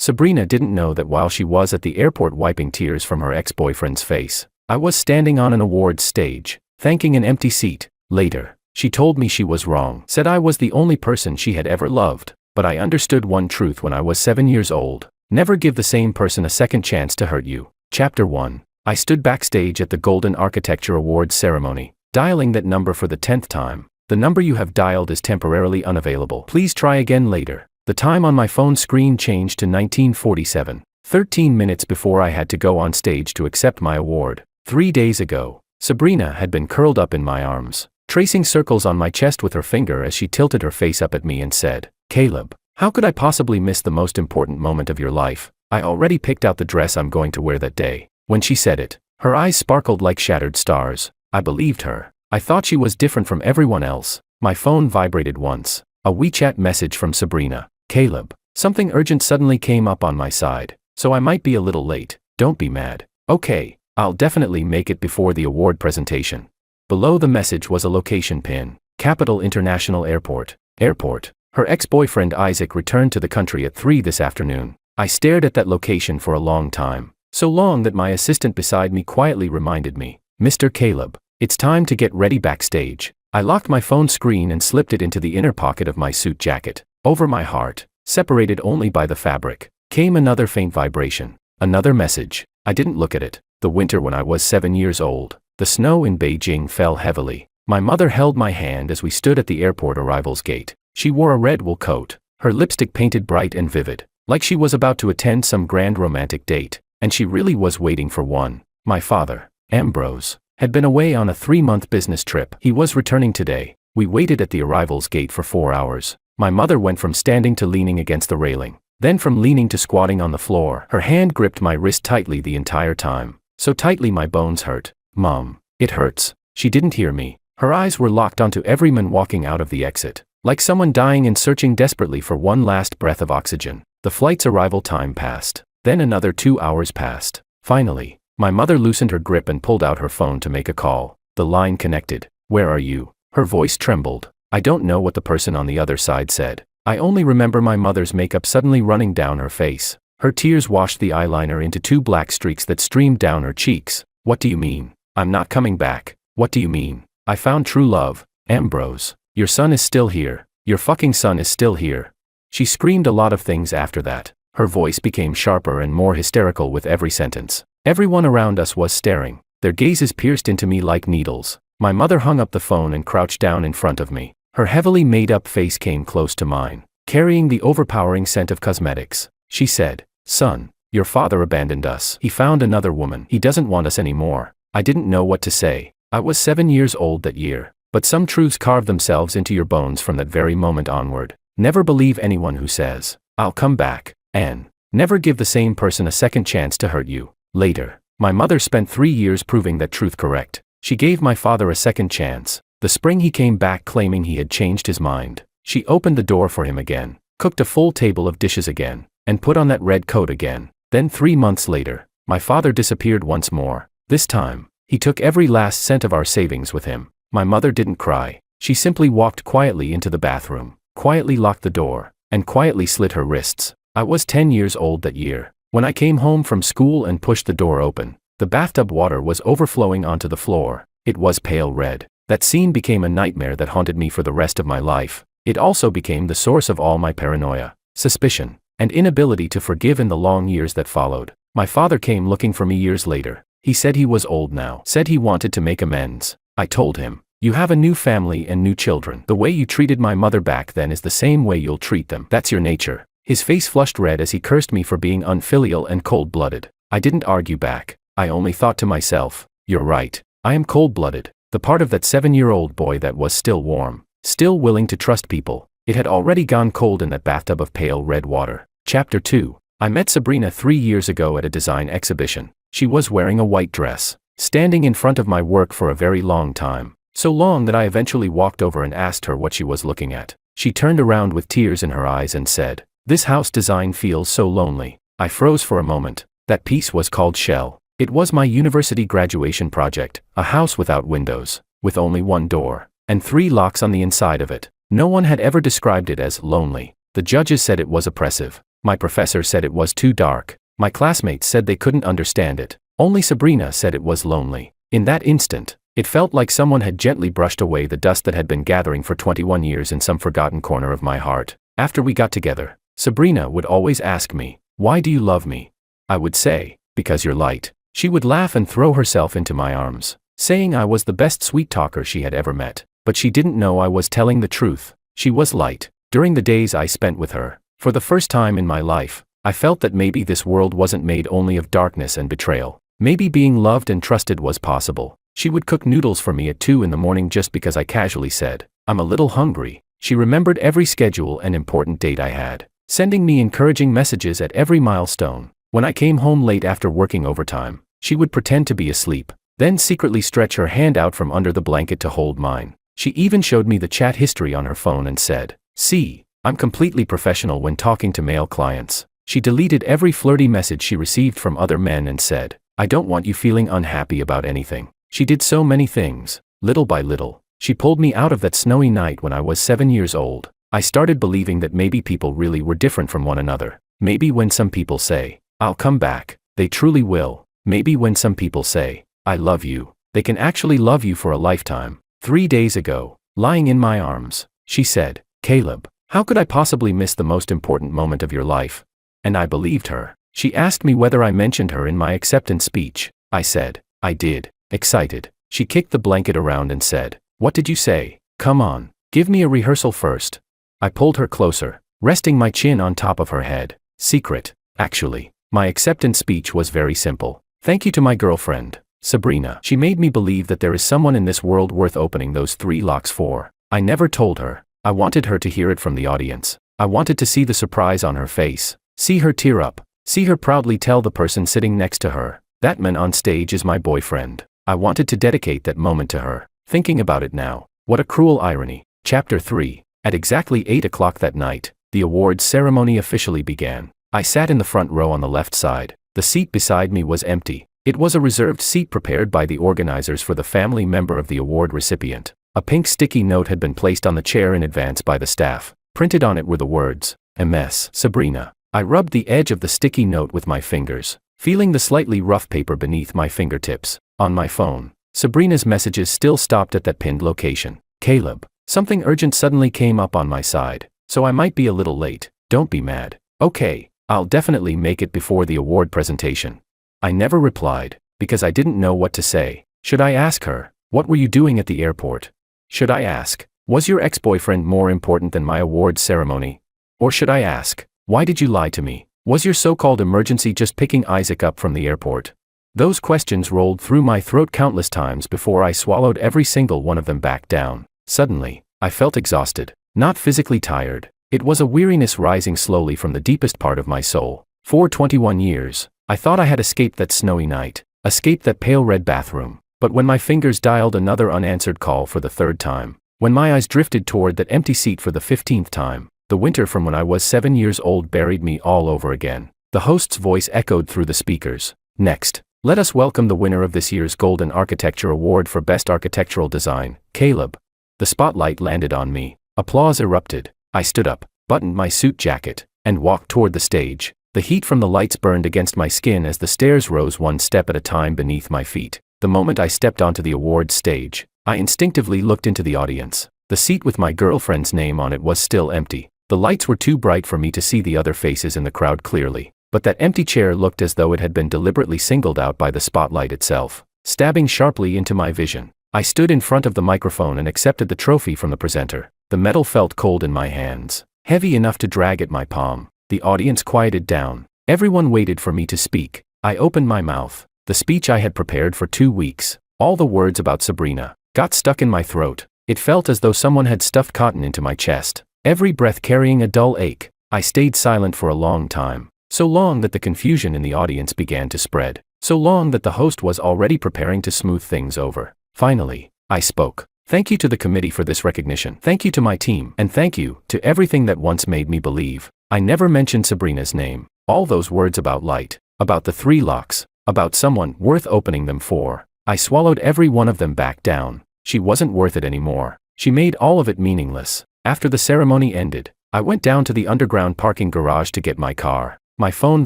Sabrina didn't know that while she was at the airport wiping tears from her ex-boyfriend's face, I was standing on an awards stage, thanking an empty seat. Later, she told me she was wrong, said I was the only person she had ever loved, but I understood one truth when I was 7 years old. Never give the same person a second chance to hurt you. Chapter 1. I stood backstage at the Golden Architecture Awards ceremony, dialing that number for the 10th time. The number you have dialed is temporarily unavailable. Please try again later. The time on my phone screen changed to 1947, 13 minutes before I had to go on stage to accept my award. 3 days ago, Sabrina had been curled up in my arms, tracing circles on my chest with her finger as she tilted her face up at me and said, "Caleb, how could I possibly miss the most important moment of your life? I already picked out the dress I'm going to wear that day." When she said it, her eyes sparkled like shattered stars. I believed her. I thought she was different from everyone else. My phone vibrated once. A WeChat message from Sabrina. "Caleb, something urgent suddenly came up on my side, so I might be a little late. Don't be mad. Okay, I'll definitely make it before the award presentation." Below the message was a location pin. Capital International Airport. Airport. Her ex-boyfriend Isaac returned to the country at 3 this afternoon. I stared at that location for a long time. So long that my assistant beside me quietly reminded me, "Mr. Caleb, it's time to get ready backstage." I locked my phone screen and slipped it into the inner pocket of my suit jacket. Over my heart, separated only by the fabric, came another faint vibration. Another message. I didn't look at it. The winter when I was 7 years old. The snow in Beijing fell heavily. My mother held my hand as we stood at the airport arrivals gate. She wore a red wool coat, her lipstick painted bright and vivid, like she was about to attend some grand romantic date, and she really was waiting for one. My father, Ambrose, had been away on a 3-month business trip. He was returning today. We waited at the arrivals gate for 4 hours. My mother went from standing to leaning against the railing, then from leaning to squatting on the floor. Her hand gripped my wrist tightly the entire time, so tightly my bones hurt. "Mom, it hurts." She didn't hear me. Her eyes were locked onto every man walking out of the exit, like someone dying and searching desperately for one last breath of oxygen. The flight's arrival time passed. Then another 2 hours passed. Finally, my mother loosened her grip and pulled out her phone to make a call. The line connected. "Where are you?" Her voice trembled. I don't know what the person on the other side said. I only remember my mother's makeup suddenly running down her face. Her tears washed the eyeliner into 2 black streaks that streamed down her cheeks. "What do you mean? I'm not coming back. What do you mean? I found true love. Ambrose, your son is still here. Your fucking son is still here." She screamed a lot of things after that. Her voice became sharper and more hysterical with every sentence. Everyone around us was staring. Their gazes pierced into me like needles. My mother hung up the phone and crouched down in front of me. Her heavily made-up face came close to mine, carrying the overpowering scent of cosmetics. She said, "Son, your father abandoned us. He found another woman. He doesn't want us anymore." I didn't know what to say. I was 7 years old that year, but some truths carve themselves into your bones from that very moment onward. Never believe anyone who says, "I'll come back," and never give the same person a second chance to hurt you. Later, my mother spent 3 years proving that truth correct. She gave my father a second chance. The spring he came back claiming he had changed his mind. She opened the door for him again, cooked a full table of dishes again, and put on that red coat again. Then 3 months later, my father disappeared once more. This time, he took every last cent of our savings with him. My mother didn't cry. She simply walked quietly into the bathroom, quietly locked the door, and quietly slit her wrists. I was 10 years old that year. When I came home from school and pushed the door open, the bathtub water was overflowing onto the floor. It was pale red. That scene became a nightmare that haunted me for the rest of my life. It also became the source of all my paranoia, suspicion, and inability to forgive in the long years that followed. My father came looking for me years later. He said he was old now, said he wanted to make amends. I told him, "You have a new family and new children. The way you treated my mother back then is the same way you'll treat them. That's your nature." His face flushed red as he cursed me for being unfilial and cold-blooded. I didn't argue back. I only thought to myself, "You're right. I am cold-blooded." The part of that 7-year-old boy that was still warm, still willing to trust people, it had already gone cold in that bathtub of pale red water. Chapter 2. I met Sabrina 3 years ago at a design exhibition. She was wearing a white dress, standing in front of my work for a very long time. So long that I eventually walked over and asked her what she was looking at. She turned around with tears in her eyes and said, "This house design feels so lonely." I froze for a moment. That piece was called Shell. It was my university graduation project, a house without windows, with only one door, and 3 locks on the inside of it. No one had ever described it as lonely. The judges said it was oppressive. My professor said it was too dark. My classmates said they couldn't understand it. Only Sabrina said it was lonely. In that instant, it felt like someone had gently brushed away the dust that had been gathering for 21 years in some forgotten corner of my heart. After we got together, Sabrina would always ask me, "Why do you love me?" I would say, "Because you're light." She would laugh and throw herself into my arms, saying I was the best sweet talker she had ever met. But she didn't know I was telling the truth. She was light. During the days I spent with her, for the first time in my life, I felt that maybe this world wasn't made only of darkness and betrayal. Maybe being loved and trusted was possible. She would cook noodles for me at 2 in the morning just because I casually said, "I'm a little hungry." She remembered every schedule and important date I had, sending me encouraging messages at every milestone. When I came home late after working overtime, she would pretend to be asleep, then secretly stretch her hand out from under the blanket to hold mine. She even showed me the chat history on her phone and said, "See, I'm completely professional when talking to male clients." She deleted every flirty message she received from other men and said, "I don't want you feeling unhappy about anything." She did so many things. Little by little, she pulled me out of that snowy night when I was 7 years old. I started believing that maybe people really were different from one another. Maybe when some people say, "I'll come back," they truly will. Maybe when some people say, "I love you," they can actually love you for a lifetime. 3 days ago, lying in my arms, she said, "Caleb, how could I possibly miss the most important moment of your life?" And I believed her. She asked me whether I mentioned her in my acceptance speech. I said, I did. Excited, she kicked the blanket around and said, "What did you say? Come on, give me a rehearsal first." I pulled her closer, resting my chin on top of her head. Secret, actually. My acceptance speech was very simple. Thank you to my girlfriend, Sabrina. She made me believe that there is someone in this world worth opening those 3 locks for. I never told her. I wanted her to hear it from the audience. I wanted to see the surprise on her face, see her tear up, see her proudly tell the person sitting next to her, "That man on stage is my boyfriend." I wanted to dedicate that moment to her. Thinking about it now, what a cruel irony. Chapter 3. At exactly 8 o'clock that night, the awards ceremony officially began. I sat in the front row on the left side. The seat beside me was empty. It was a reserved seat prepared by the organizers for the family member of the award recipient. A pink sticky note had been placed on the chair in advance by the staff. Printed on it were the words, "MS Sabrina." I rubbed the edge of the sticky note with my fingers, feeling the slightly rough paper beneath my fingertips. On my phone, Sabrina's messages still stopped at that pinned location. "Caleb, something urgent suddenly came up on my side, so I might be a little late. Don't be mad." "Okay, I'll definitely make it before the award presentation." I never replied, because I didn't know what to say. Should I ask her, "What were you doing at the airport?" Should I ask, "Was your ex-boyfriend more important than my awards ceremony?" Or should I ask, "Why did you lie to me? Was your so-called emergency just picking Isaac up from the airport?" Those questions rolled through my throat countless times before I swallowed every single one of them back down. Suddenly, I felt exhausted, not physically tired. It was a weariness rising slowly from the deepest part of my soul. For 21 years, I thought I had escaped that snowy night, escaped that pale red bathroom. But when my fingers dialed another unanswered call for the 3rd time, when my eyes drifted toward that empty seat for the 15th time, the winter from when I was 7 years old buried me all over again. The host's voice echoed through the speakers. "Next, let us welcome the winner of this year's Golden Architecture Award for Best Architectural Design, Caleb." The spotlight landed on me. Applause erupted. I stood up, buttoned my suit jacket, and walked toward the stage. The heat from the lights burned against my skin as the stairs rose one step at a time beneath my feet. The moment I stepped onto the awards stage, I instinctively looked into the audience. The seat with my girlfriend's name on it was still empty. The lights were too bright for me to see the other faces in the crowd clearly. But that empty chair looked as though it had been deliberately singled out by the spotlight itself, stabbing sharply into my vision. I stood in front of the microphone and accepted the trophy from the presenter. The metal felt cold in my hands, heavy enough to drag at my palm. The audience quieted down. Everyone waited for me to speak. I opened my mouth. The speech I had prepared for 2 weeks, all the words about Sabrina, got stuck in my throat. It felt as though someone had stuffed cotton into my chest, every breath carrying a dull ache. I stayed silent for a long time. So long that the confusion in the audience began to spread. So long that the host was already preparing to smooth things over. Finally, I spoke. "Thank you to the committee for this recognition. Thank you to my team. And thank you to everything that once made me believe." I never mentioned Sabrina's name. All those words about light, about the 3 locks, about someone worth opening them for. I swallowed every one of them back down. She wasn't worth it anymore. She made all of it meaningless. After the ceremony ended, I went down to the underground parking garage to get my car. My phone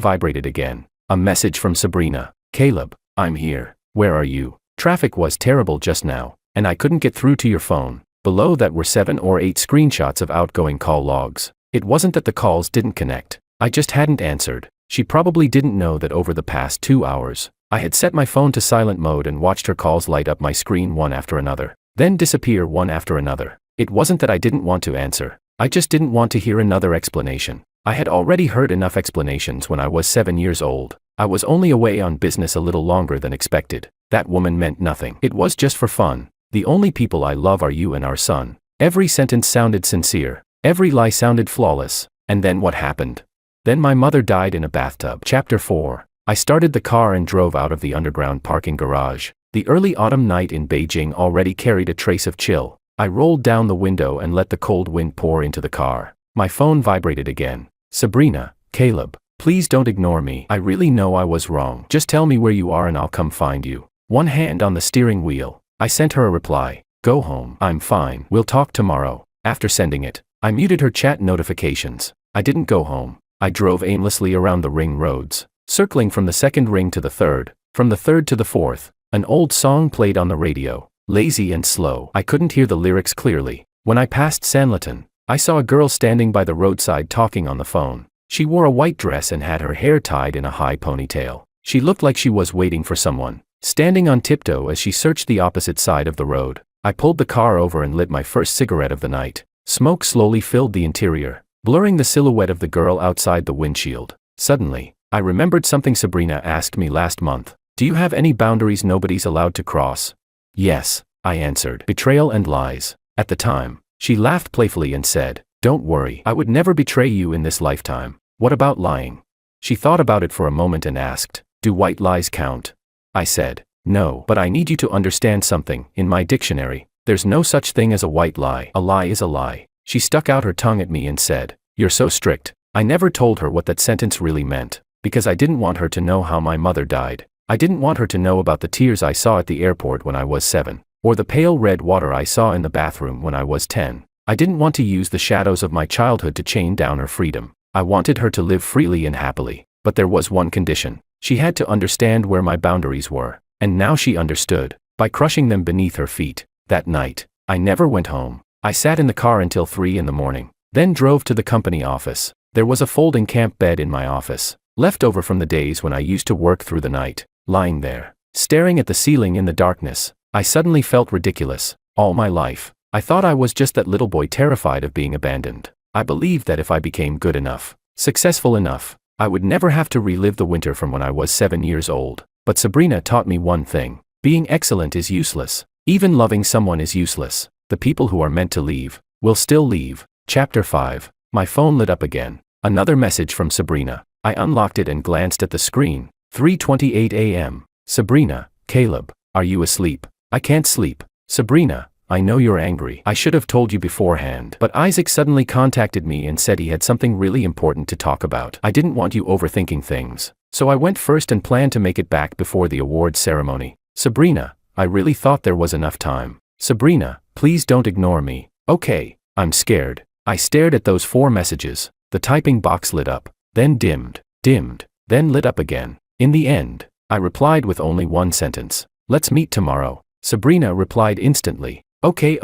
vibrated again. A message from Sabrina. Caleb, I'm here. Where are you? Traffic was terrible just now, and I couldn't get through to your phone. Below that were 7 or 8 screenshots of outgoing call logs. It wasn't that the calls didn't connect. I just hadn't answered. She probably didn't know that over the past 2 hours, I had set my phone to silent mode and watched her calls light up my screen one after another, then disappear one after another. It wasn't that I didn't want to answer. I just didn't want to hear another explanation. I had already heard enough explanations when I was 7 years old. I was only away on business a little longer than expected. That woman meant nothing. It was just for fun. The only people I love are you and our son. Every sentence sounded sincere. Every lie sounded flawless. And then what happened? Then my mother died in a bathtub. Chapter 4. I started the car and drove out of the underground parking garage. The early autumn night in Beijing already carried a trace of chill. I rolled down the window and let the cold wind pour into the car. My phone vibrated again. Sabrina, Caleb, please don't ignore me. I really know I was wrong. Just tell me where you are and I'll come find you. One hand on the steering wheel. I sent her a reply. Go home. I'm fine. We'll talk tomorrow. After sending it, I muted her chat notifications. I didn't go home. I drove aimlessly around the ring roads, circling from the second ring to the third, from the third to the fourth. An old song played on the radio, lazy and slow. I couldn't hear the lyrics clearly. When I passed Sanlitun, I saw a girl standing by the roadside talking on the phone. She wore a white dress and had her hair tied in a high ponytail. She looked like she was waiting for someone, standing on tiptoe as she searched the opposite side of the road. I pulled the car over and lit my first cigarette of the night. Smoke slowly filled the interior, blurring the silhouette of the girl outside the windshield. Suddenly, I remembered something Sabrina asked me last month. Do you have any boundaries nobody's allowed to cross? Yes, I answered. Betrayal and lies. At the time, she laughed playfully and said, don't worry, I would never betray you in this lifetime. What about lying? She thought about it for a moment and asked, do white lies count? I said, no, but I need you to understand something. In my dictionary, there's no such thing as a white lie. A lie is a lie. She stuck out her tongue at me and said, you're so strict. I never told her what that sentence really meant, because I didn't want her to know how my mother died. I didn't want her to know about the tears I saw at the airport when I was 7, or the pale red water I saw in the bathroom when I was 10. I didn't want to use the shadows of my childhood to chain down her freedom. I wanted her to live freely and happily, but there was one condition. She had to understand where my boundaries were, and now she understood, by crushing them beneath her feet. That night, I never went home. I sat in the car until 3 in the morning, then drove to the company office. There was a folding camp bed in my office, left over from the days when I used to work through the night. Lying there, staring at the ceiling in the darkness, I suddenly felt ridiculous. All my life, I thought I was just that little boy terrified of being abandoned. I believed that if I became good enough, successful enough, I would never have to relive the winter from when I was 7 years old. But Sabrina taught me one thing. Being excellent is useless. Even loving someone is useless. The people who are meant to leave, will still leave. Chapter 5. My phone lit up again. Another message from Sabrina. I unlocked it and glanced at the screen. 3:28 a.m. Sabrina, Caleb, are you asleep? I can't sleep. Sabrina, I know you're angry. I should have told you beforehand. But Isaac suddenly contacted me and said he had something really important to talk about. I didn't want you overthinking things, so I went first and planned to make it back before the awards ceremony. Sabrina, I really thought there was enough time. Sabrina, please don't ignore me. Okay, I'm scared. I stared at those 4 messages. The typing box lit up, then dimmed, then lit up again. In the end, I replied with only one sentence. Let's meet tomorrow. Sabrina replied instantly. Okay.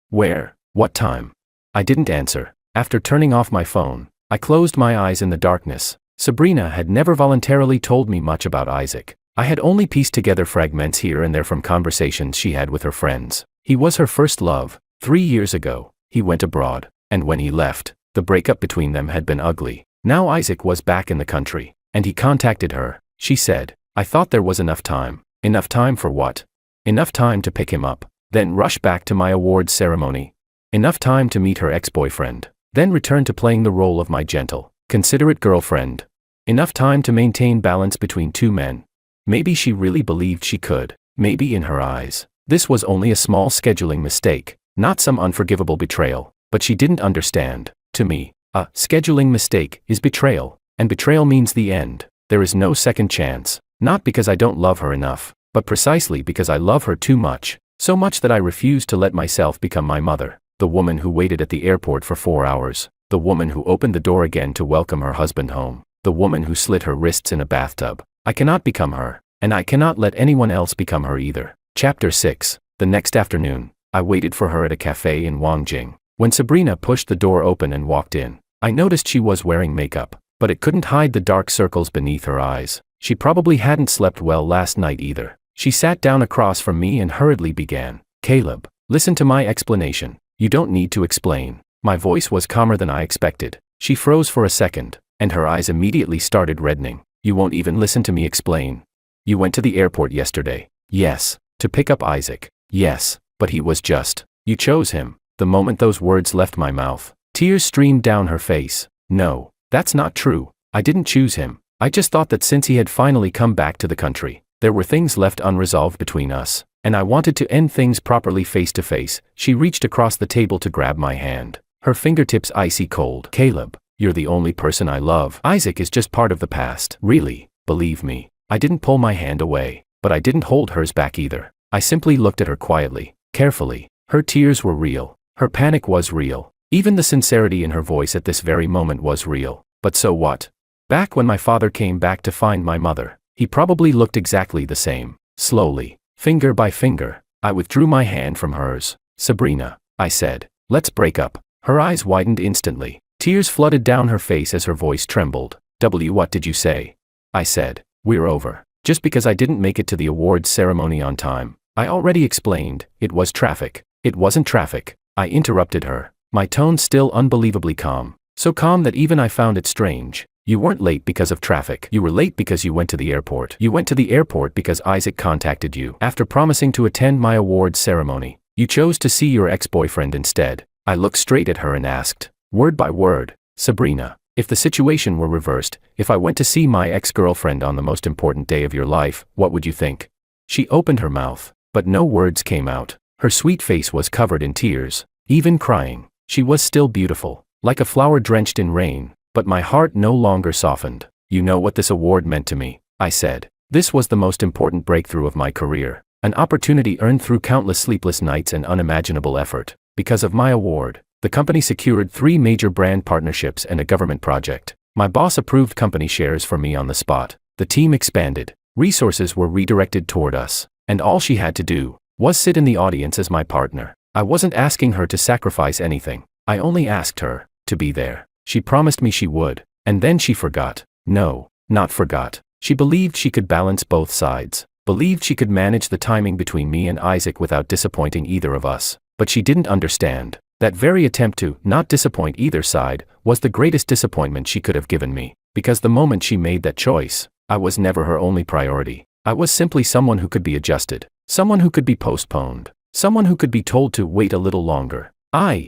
Where? What time? I didn't answer. After turning off my phone, I closed my eyes in the darkness. Sabrina had never voluntarily told me much about Isaac. I had only pieced together fragments here and there from conversations she had with her friends. He was her first love. 3 years ago, he went abroad, and when he left, the breakup between them had been ugly. Now Isaac was back in the country, and he contacted her. She said, I thought there was enough time. Enough time for what? Enough time to pick him up, then rush back to my awards ceremony. Enough time to meet her ex-boyfriend, then return to playing the role of my gentle, considerate girlfriend. Enough time to maintain balance between 2 men. Maybe she really believed she could. Maybe in her eyes, this was only a small scheduling mistake, not some unforgivable betrayal. But she didn't understand. To me, a scheduling mistake is betrayal, and betrayal means the end. There is no second chance. Not because I don't love her enough, but precisely because I love her too much. So much that I refuse to let myself become my mother, the woman who waited at the airport for 4 hours, The woman who opened the door again to welcome her husband home. The woman who slit her wrists in a bathtub. I cannot become her. And I cannot let anyone else become her either. Chapter 6. The next afternoon, I waited for her at a cafe in Wangjing. When Sabrina pushed the door open and walked in, I noticed she was wearing makeup, but it couldn't hide the dark circles beneath her eyes. She probably hadn't slept well last night either. She sat down across from me and hurriedly began. Caleb, listen to my explanation. You don't need to explain. My voice was calmer than I expected. She froze for a second, and her eyes immediately started reddening. You won't even listen to me explain. You went to the airport yesterday. Yes. To pick up Isaac. Yes. But he was just. You chose him. The moment those words left my mouth, tears streamed down her face. No, that's not true. I didn't choose him. I just thought that since he had finally come back to the country, there were things left unresolved between us, and I wanted to end things properly face to face. She reached across the table to grab my hand, her fingertips icy cold. Caleb, you're the only person I love. Isaac is just part of the past. Really, believe me. I didn't pull my hand away, but I didn't hold hers back either. I simply looked at her quietly, carefully. Her tears were real. Her panic was real. Even the sincerity in her voice at this very moment was real. But so what? Back when my father came back to find my mother, he probably looked exactly the same. Slowly, finger by finger, I withdrew my hand from hers. Sabrina, I said, let's break up. Her eyes widened instantly. Tears flooded down her face as her voice trembled. What did you say? I said, we're over. Just because I didn't make it to the awards ceremony on time. I already explained, it was traffic. It wasn't traffic. I interrupted her, my tone still unbelievably calm. So calm that even I found it strange. You weren't late because of traffic. You were late because you went to the airport. You went to the airport because Isaac contacted you. After promising to attend my awards ceremony, you chose to see your ex-boyfriend instead. I looked straight at her and asked, word by word, Sabrina, if the situation were reversed, if I went to see my ex-girlfriend on the most important day of your life, what would you think? She opened her mouth, but no words came out. Her sweet face was covered in tears, even crying. She was still beautiful, like a flower drenched in rain, but my heart no longer softened. You know what this award meant to me, I said. This was the most important breakthrough of my career, an opportunity earned through countless sleepless nights and unimaginable effort. Because of my award, the company secured 3 major brand partnerships and a government project. My boss approved company shares for me on the spot. The team expanded, resources were redirected toward us, and all she had to do was sit in the audience as my partner. I wasn't asking her to sacrifice anything. I only asked her to be there. She promised me she would, and then she forgot. No, not forgot. She believed she could balance both sides, believed she could manage the timing between me and Isaac without disappointing either of us. But she didn't understand. That very attempt to not disappoint either side was the greatest disappointment she could have given me, because the moment she made that choice, I was never her only priority. I was simply someone who could be adjusted, someone who could be postponed, someone who could be told to wait a little longer.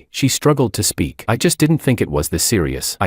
She struggled to speak. I just didn't think it was this serious.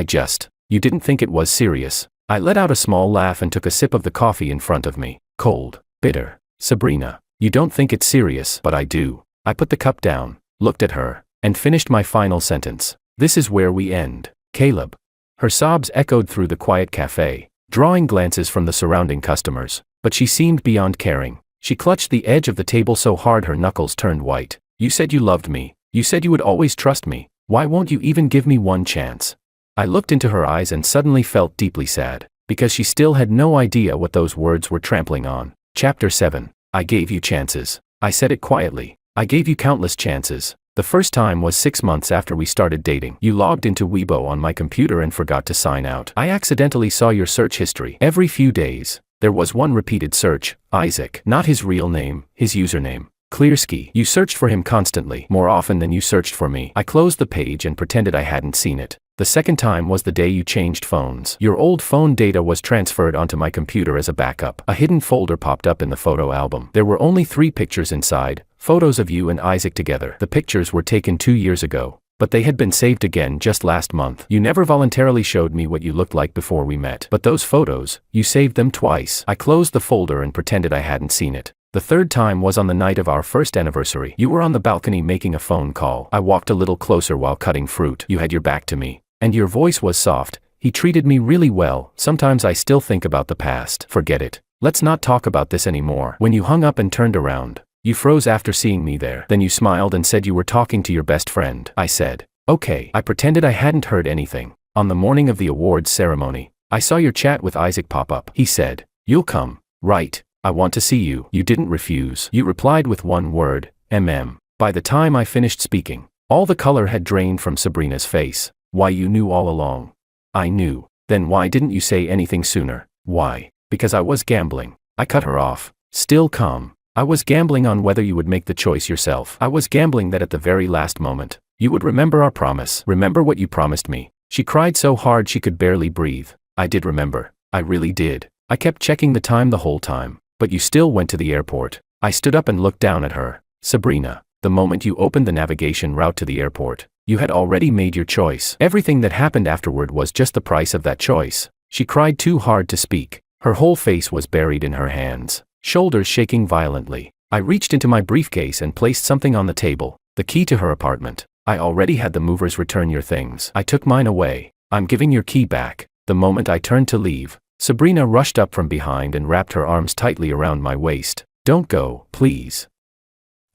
You didn't think it was serious. I let out a small laugh and took a sip of the coffee in front of me. Cold, bitter. Sabrina, you don't think it's serious, but I do. I put the cup down, looked at her, and finished my final sentence. This is where we end, Caleb. Her sobs echoed through the quiet cafe, drawing glances from the surrounding customers, but she seemed beyond caring. She clutched the edge of the table so hard her knuckles turned white. You said you loved me. You said you would always trust me. Why won't you even give me one chance? I looked into her eyes and suddenly felt deeply sad, because she still had no idea what those words were trampling on. Chapter 7. I gave you chances. I said it quietly. I gave you countless chances. The first time was 6 months after we started dating. You logged into Weibo on my computer and forgot to sign out. I accidentally saw your search history. Every few days, there was one repeated search, Isaac. Not his real name, his username. Clearski. You searched for him constantly, more often than you searched for me. I closed the page and pretended I hadn't seen it. The second time was the day you changed phones. Your old phone data was transferred onto my computer as a backup. A hidden folder popped up in the photo album. There were only 3 pictures inside, photos of you and Isaac together. The pictures were taken 2 years ago, but they had been saved again just last month. You never voluntarily showed me what you looked like before we met. But those photos, you saved them twice. I closed the folder and pretended I hadn't seen it. The third time was on the night of our first anniversary. You were on the balcony making a phone call. I walked a little closer while cutting fruit. You had your back to me, and your voice was soft. He treated me really well. Sometimes I still think about the past. Forget it. Let's not talk about this anymore. When you hung up and turned around, you froze after seeing me there. Then you smiled and said you were talking to your best friend. I said, Okay, I pretended I hadn't heard anything. On the morning of the awards ceremony, I saw your chat with Isaac pop up. He said, "You'll come, right? I want to see you." You didn't refuse. You replied with one word, "Mm." By the time I finished speaking, all the color had drained from Sabrina's face. "Why, you knew all along." "I knew." "Then why didn't you say anything sooner?" "Why?" "Because I was gambling." I cut her off. Still calm. "I was gambling on whether you would make the choice yourself. I was gambling that at the very last moment, you would remember our promise. Remember what you promised me." She cried so hard she could barely breathe. "I did remember. I really did. I kept checking the time the whole time. But you still went to the airport." I stood up and looked down at her. "Sabrina, the moment you opened the navigation route to the airport, you had already made your choice. Everything that happened afterward was just the price of that choice." She cried too hard to speak. Her whole face was buried in her hands, shoulders shaking violently. I reached into my briefcase and placed something on the table, the key to her apartment. "I already had the movers return your things. I took mine away. I'm giving your key back." The moment I turned to leave, Sabrina rushed up from behind and wrapped her arms tightly around my waist. "Don't go, please.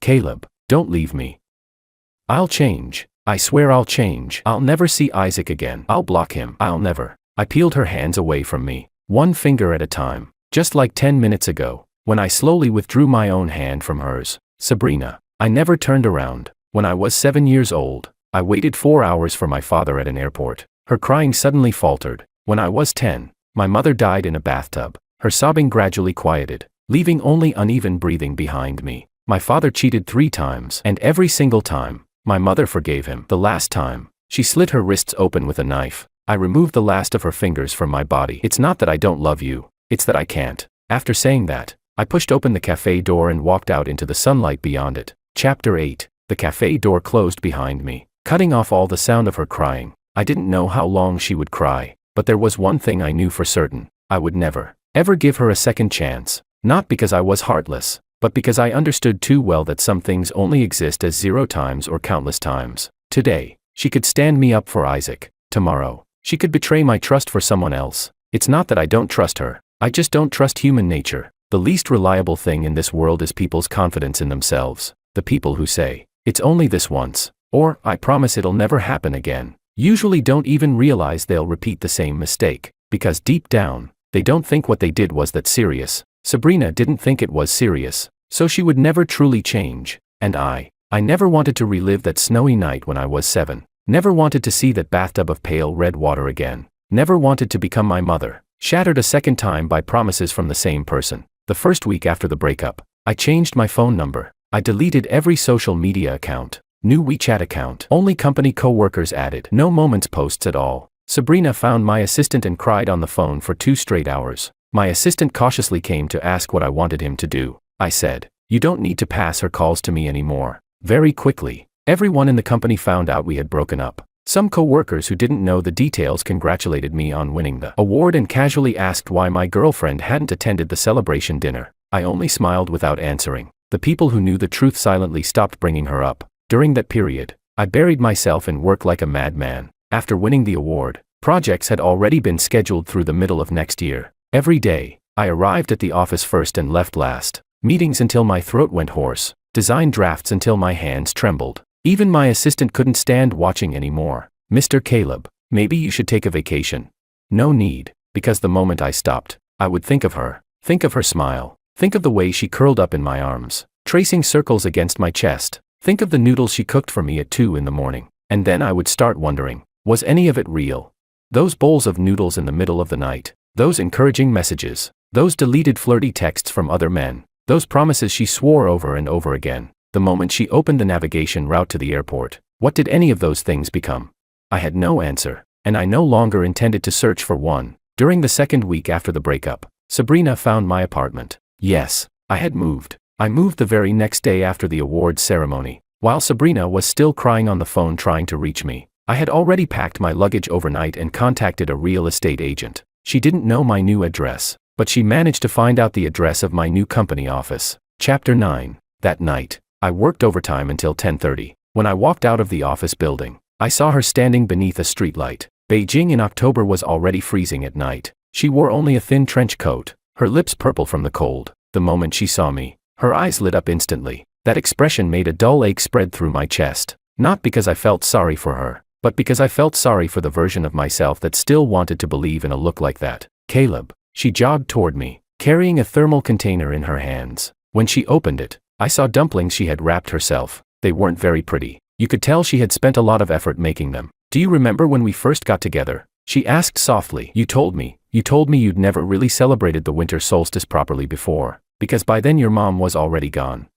Caleb, don't leave me. I'll change. I swear I'll change. I'll never see Isaac again. I'll block him. I'll never." I peeled her hands away from me, one finger at a time, just like 10 minutes ago, when I slowly withdrew my own hand from hers. "Sabrina." I never turned around. When I was 7 years old, I waited 4 hours for my father at an airport. Her crying suddenly faltered. When I was 10, my mother died in a bathtub. Her sobbing gradually quieted, leaving only uneven breathing behind me. My father cheated 3 times, and every single time, my mother forgave him. The last time, she slit her wrists open with a knife. I removed the last of her fingers from my body. "It's not that I don't love you, it's that I can't." After saying that, I pushed open the cafe door and walked out into the sunlight beyond it. Chapter 8. The cafe door closed behind me, cutting off all the sound of her crying. I didn't know how long she would cry, but there was one thing I knew for certain. I would never, ever give her a second chance. Not because I was heartless, but because I understood too well that some things only exist as 0 times or countless times. Today, she could stand me up for Isaac. Tomorrow, she could betray my trust for someone else. It's not that I don't trust her, I just don't trust human nature. The least reliable thing in this world is people's confidence in themselves. The people who say, "It's only this once," or "I promise it'll never happen again," usually don't even realize they'll repeat the same mistake, because deep down, they don't think what they did was that serious. Sabrina didn't think it was serious, so she would never truly change. And I never wanted to relive that snowy night when I was 7. Never wanted to see that bathtub of pale red water again. Never wanted to become my mother, shattered a second time by promises from the same person. The first week after the breakup, I changed my phone number. I deleted every social media account. New WeChat account. Only company co-workers added. No Moments posts at all. Sabrina found my assistant and cried on the phone for 2 straight hours. My assistant cautiously came to ask what I wanted him to do. I said, "You don't need to pass her calls to me anymore." Very quickly, everyone in the company found out we had broken up. Some co-workers who didn't know the details congratulated me on winning the award and casually asked why my girlfriend hadn't attended the celebration dinner. I only smiled without answering. The people who knew the truth silently stopped bringing her up. During that period, I buried myself in work like a madman. After winning the award, projects had already been scheduled through the middle of next year. Every day, I arrived at the office first and left last. Meetings until my throat went hoarse. Design drafts until my hands trembled. Even my assistant couldn't stand watching anymore. "Mr. Caleb, maybe you should take a vacation." No need, because the moment I stopped, I would think of her smile, think of the way she curled up in my arms, tracing circles against my chest, think of the noodles she cooked for me at 2 in the morning, and then I would start wondering, was any of it real? Those bowls of noodles in the middle of the night, those encouraging messages, those deleted flirty texts from other men, those promises she swore over and over again. The moment she opened the navigation route to the airport, what did any of those things become? I had no answer, and I no longer intended to search for one. During the second week after the breakup, Sabrina found my apartment. Yes, I had moved. I moved the very next day after the awards ceremony. While Sabrina was still crying on the phone trying to reach me, I had already packed my luggage overnight and contacted a real estate agent. She didn't know my new address, but she managed to find out the address of my new company office. Chapter 9. That night, I worked overtime until 10:30. When I walked out of the office building, I saw her standing beneath a streetlight. Beijing in October was already freezing at night. She wore only a thin trench coat, her lips purple from the cold. The moment she saw me, her eyes lit up instantly. That expression made a dull ache spread through my chest. Not because I felt sorry for her, but because I felt sorry for the version of myself that still wanted to believe in a look like that. Caleb. She jogged toward me, carrying a thermal container in her hands. When she opened it, I saw dumplings she had wrapped herself. They weren't very pretty. You could tell she had spent a lot of effort making them. Do you remember when we first got together? She asked softly. You told me you'd never really celebrated the winter solstice properly before, because by then your mom was already gone.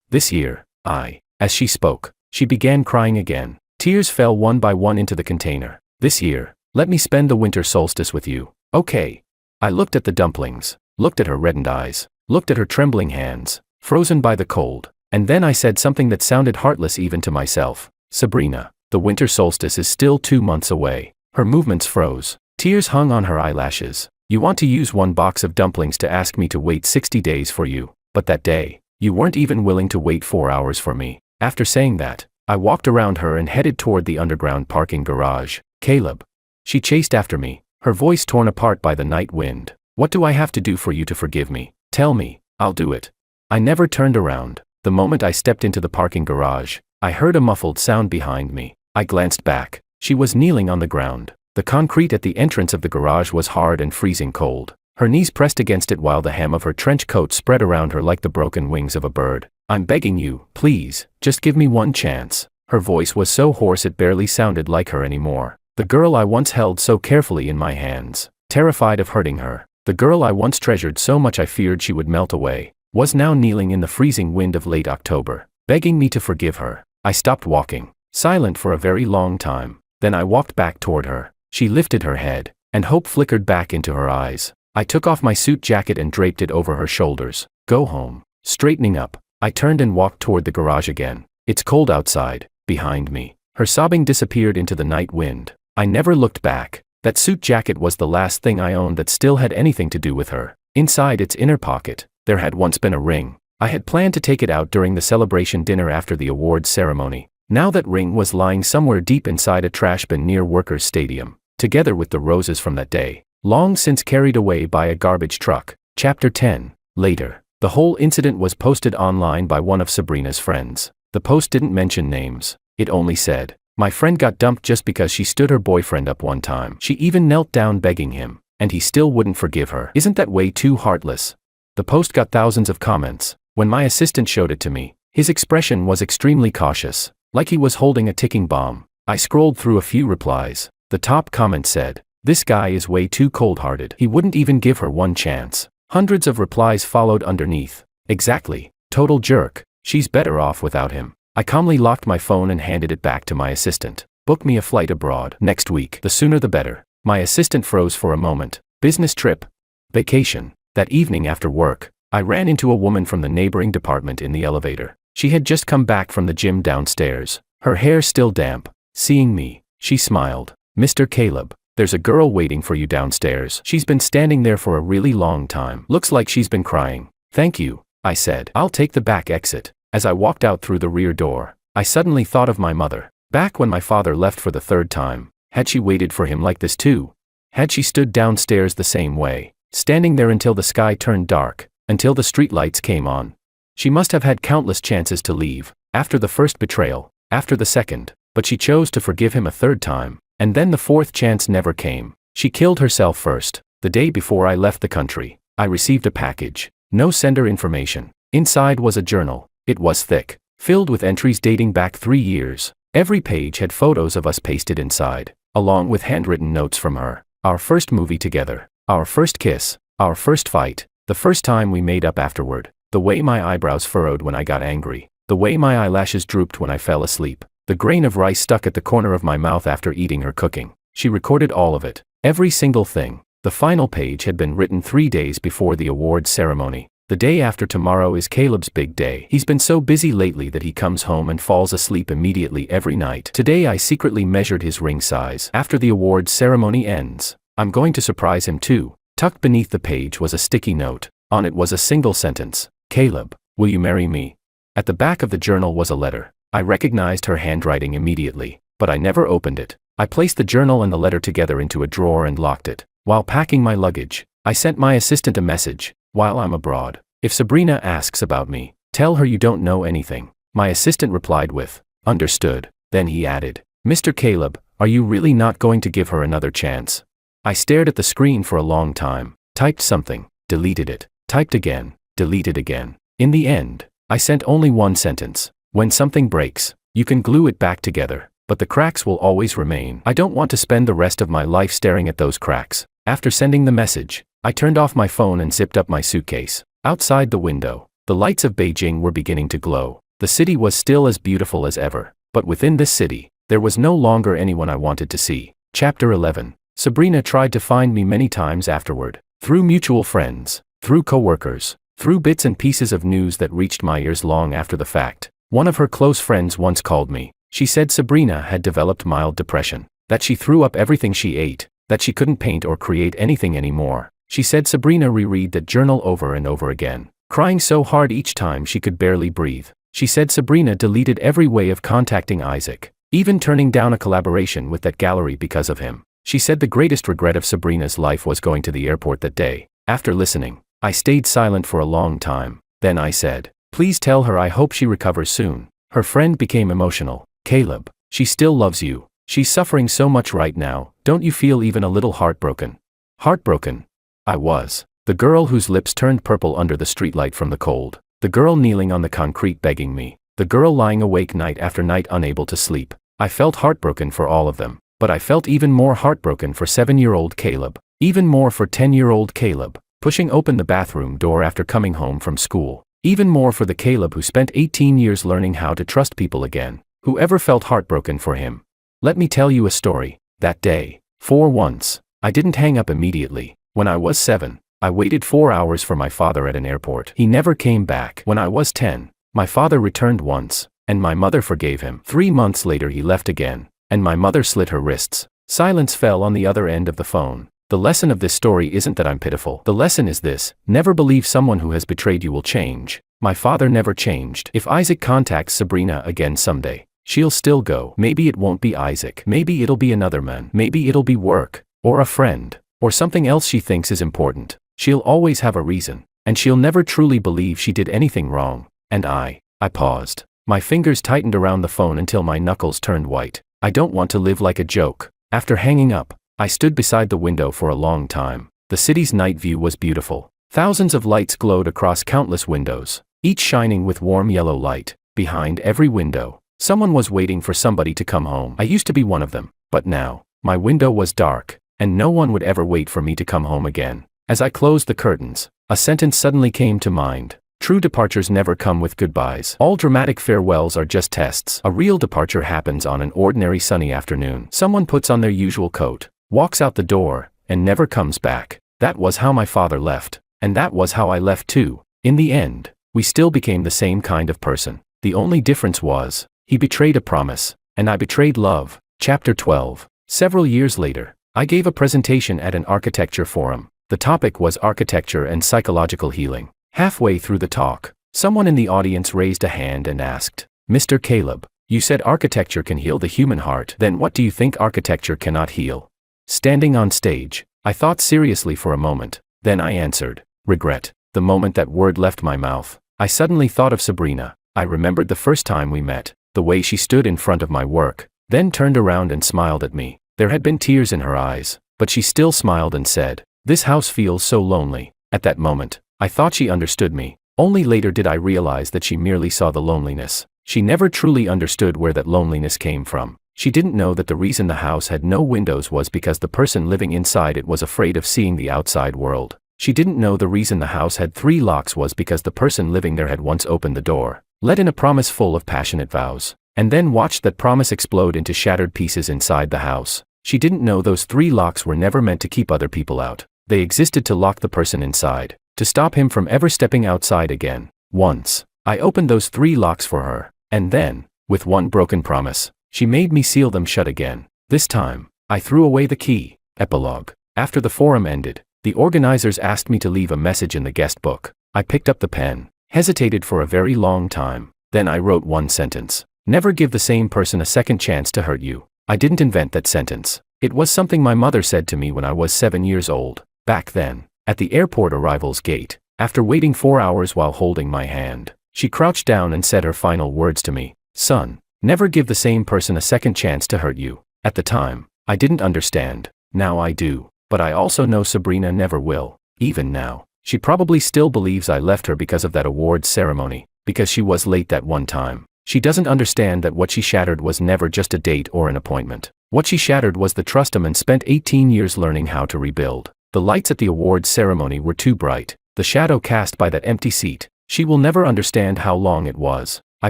This year, as she spoke, she began crying again. Tears fell one by one into the container. This year, let me spend the winter solstice with you. Okay. I looked at the dumplings, looked at her reddened eyes, looked at her trembling hands, frozen by the cold, and then I said something that sounded heartless even to myself. Sabrina, the winter solstice is still 2 months away. Her movements froze. Tears hung on her eyelashes. You want to use 1 box of dumplings to ask me to wait 60 days for you, but that day, you weren't even willing to wait 4 hours for me. After saying that, I walked around her and headed toward the underground parking garage. Caleb. She chased after me, her voice torn apart by the night wind. What do I have to do for you to forgive me? Tell me, I'll do it. I never turned around. The moment I stepped into the parking garage, I heard a muffled sound behind me. I glanced back. She was kneeling on the ground. The concrete at the entrance of the garage was hard and freezing cold. Her knees pressed against it while the hem of her trench coat spread around her like the broken wings of a bird. I'm begging you, please, just give me one chance. Her voice was so hoarse it barely sounded like her anymore. The girl I once held so carefully in my hands, terrified of hurting her, the girl I once treasured so much I feared she would melt away, was now kneeling in the freezing wind of late October, begging me to forgive her. I stopped walking, silent for a very long time. Then I walked back toward her. She lifted her head, and hope flickered back into her eyes. I took off my suit jacket and draped it over her shoulders. Go home. Straightening up, I turned and walked toward the garage again. It's cold outside, behind me. Her sobbing disappeared into the night wind. I never looked back. That suit jacket was the last thing I owned that still had anything to do with her. Inside its inner pocket, there had once been a ring. I had planned to take it out during the celebration dinner after the awards ceremony. Now that ring was lying somewhere deep inside a trash bin near Workers' Stadium, together with the roses from that day, long since carried away by a garbage truck. Chapter 10. Later, the whole incident was posted online by one of Sabrina's friends. The post didn't mention names. It only said, "My friend got dumped just because she stood her boyfriend up one time. She even knelt down begging him, and he still wouldn't forgive her. Isn't that way too heartless?" The post got thousands of comments. When my assistant showed it to me, his expression was extremely cautious, like he was holding a ticking bomb. I scrolled through a few replies. The top comment said, "This guy is way too cold-hearted. He wouldn't even give her one chance." Hundreds of replies followed underneath. "Exactly. Total jerk. She's better off without him." I calmly locked my phone and handed it back to my assistant. "Book me a flight abroad next week. The sooner the better." My assistant froze for a moment. "Business trip? Vacation?" That evening after work, I ran into a woman from the neighboring department in the elevator. She had just come back from the gym downstairs, her hair still damp. Seeing me, she smiled. "Mr. Caleb, there's a girl waiting for you downstairs. She's been standing there for a really long time. Looks like she's been crying." "Thank you," I said. "I'll take the back exit." As I walked out through the rear door, I suddenly thought of my mother. Back when my father left for the 3rd time, had she waited for him like this too? Had she stood downstairs the same way, standing there until the sky turned dark, until the streetlights came on? She must have had countless chances to leave, after the first betrayal, after the second, but she chose to forgive him a 3rd time, and then the 4th chance never came. She killed herself first. The day before I left the country, I received a package. No sender information. Inside was a journal. It was thick, filled with entries dating back 3 years. Every page had photos of us pasted inside, along with handwritten notes from her. Our first movie together, our first kiss, our first fight, the first time we made up afterward, the way my eyebrows furrowed when I got angry, the way my eyelashes drooped when I fell asleep, the grain of rice stuck at the corner of my mouth after eating her cooking. She recorded all of it, every single thing. The final page had been written 3 days before the awards ceremony. The day after tomorrow is Caleb's big day. He's been so busy lately that he comes home and falls asleep immediately every night. Today I secretly measured his ring size. After the awards ceremony ends, I'm going to surprise him too. Tucked beneath the page was a sticky note. On it was a single sentence. "Caleb, will you marry me?" At the back of the journal was a letter. I recognized her handwriting immediately, but I never opened it. I placed the journal and the letter together into a drawer and locked it. While packing my luggage, I sent my assistant a message. "While I'm abroad, if Sabrina asks about me, tell her you don't know anything." My assistant replied with, Understood. Then he added, Mr. Caleb, are you really not going to give her another chance? I stared at the screen for a long time, typed something, deleted it, typed again, deleted again. In the end, I sent only one sentence. When something breaks, you can glue it back together, but the cracks will always remain. I don't want to spend the rest of my life staring at those cracks. After sending the message, I turned off my phone and zipped up my suitcase. Outside the window, the lights of Beijing were beginning to glow. The city was still as beautiful as ever, but within this city, there was no longer anyone I wanted to see. Chapter 11. Sabrina tried to find me many times afterward, through mutual friends, through coworkers, through bits and pieces of news that reached my ears long after the fact. One of her close friends once called me. She said Sabrina had developed mild depression, that she threw up everything she ate, that she couldn't paint or create anything anymore. She said Sabrina reread that journal over and over again, crying so hard each time she could barely breathe. She said Sabrina deleted every way of contacting Isaac, even turning down a collaboration with that gallery because of him. She said the greatest regret of Sabrina's life was going to the airport that day. After listening, I stayed silent for a long time. Then I said, please tell her I hope she recovers soon. Her friend became emotional. Caleb, she still loves you. She's suffering so much right now, don't you feel even a little heartbroken? Heartbroken? I was. The girl whose lips turned purple under the streetlight from the cold. The girl kneeling on the concrete begging me. The girl lying awake night after night unable to sleep. I felt heartbroken for all of them, but I felt even more heartbroken for 7-year-old Caleb. Even more for 10-year-old Caleb, pushing open the bathroom door after coming home from school. Even more for the Caleb who spent 18 years learning how to trust people again. Whoever felt heartbroken for him. Let me tell you a story. That day, for once, I didn't hang up immediately. When I was 7, I waited 4 hours for my father at an airport. He never came back. When I was 10, my father returned once, and my mother forgave him. 3 months later he left again, and my mother slit her wrists. Silence fell on the other end of the phone. The lesson of this story isn't that I'm pitiful. The lesson is this: never believe someone who has betrayed you will change. My father never changed. If Isaac contacts Sabrina again someday, she'll still go. Maybe it won't be Isaac. Maybe it'll be another man. Maybe it'll be work, or a friend, or something else she thinks is important. She'll always have a reason, and she'll never truly believe she did anything wrong. And I paused. My fingers tightened around the phone until my knuckles turned white. I don't want to live like a joke. After hanging up, I stood beside the window for a long time. The city's night view was beautiful. Thousands of lights glowed across countless windows, each shining with warm yellow light. Behind every window, someone was waiting for somebody to come home. I used to be one of them, but now, my window was dark, and no one would ever wait for me to come home again. As I closed the curtains, a sentence suddenly came to mind. True departures never come with goodbyes. All dramatic farewells are just tests. A real departure happens on an ordinary sunny afternoon. Someone puts on their usual coat, walks out the door, and never comes back. That was how my father left, and that was how I left too. In the end, we still became the same kind of person. The only difference was, he betrayed a promise, and I betrayed love. Chapter 12. Several years later, I gave a presentation at an architecture forum. The topic was architecture and psychological healing. Halfway through the talk, someone in the audience raised a hand and asked, Mr. Caleb, you said architecture can heal the human heart. Then what do you think architecture cannot heal? Standing on stage, I thought seriously for a moment. Then I answered, regret. The moment that word left my mouth, I suddenly thought of Sabrina. I remembered the first time we met, the way she stood in front of my work, then turned around and smiled at me. There had been tears in her eyes, but she still smiled and said, this house feels so lonely. At that moment, I thought she understood me. Only later did I realize that she merely saw the loneliness. She never truly understood where that loneliness came from. She didn't know that the reason the house had no windows was because the person living inside it was afraid of seeing the outside world. She didn't know the reason the house had 3 locks was because the person living there had once opened the door, let in a promise full of passionate vows, and then watched that promise explode into shattered pieces inside the house. She didn't know those 3 locks were never meant to keep other people out. They existed to lock the person inside, to stop him from ever stepping outside again. Once, I opened those 3 locks for her, and then, with one broken promise, she made me seal them shut again. This time, I threw away the key. Epilogue. After the forum ended, the organizers asked me to leave a message in the guest book. I picked up the pen, hesitated for a very long time, then I wrote one sentence. Never give the same person a second chance to hurt you. I didn't invent that sentence. It was something my mother said to me when I was 7 years old. Back then, at the airport arrivals gate, after waiting 4 hours while holding my hand, she crouched down and said her final words to me. Son, Never give the same person a second chance to hurt you. At the time, I didn't understand. Now I do. But I also know Sabrina never will. Even now, she probably still believes I left her because of that awards ceremony, because she was late that one time. She doesn't understand that what she shattered was never just a date or an appointment. What she shattered was the trust a man spent 18 years learning how to rebuild. The lights at the awards ceremony were too bright. The shadow cast by that empty seat. She will never understand how long it was. I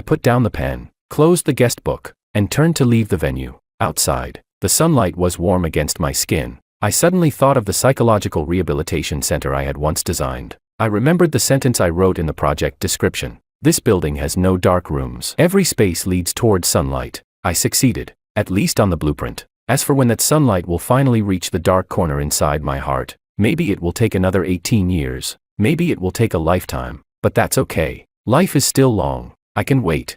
put down the pen, closed the guest book, and turned to leave the venue. Outside, the sunlight was warm against my skin. I suddenly thought of the psychological rehabilitation center I had once designed. I remembered the sentence I wrote in the project description. This building has no dark rooms. Every space leads towards sunlight. I succeeded, at least on the blueprint. As for when that sunlight will finally reach the dark corner inside my heart, maybe it will take another 18 years. Maybe it will take a lifetime. But that's okay. Life is still long. I can wait.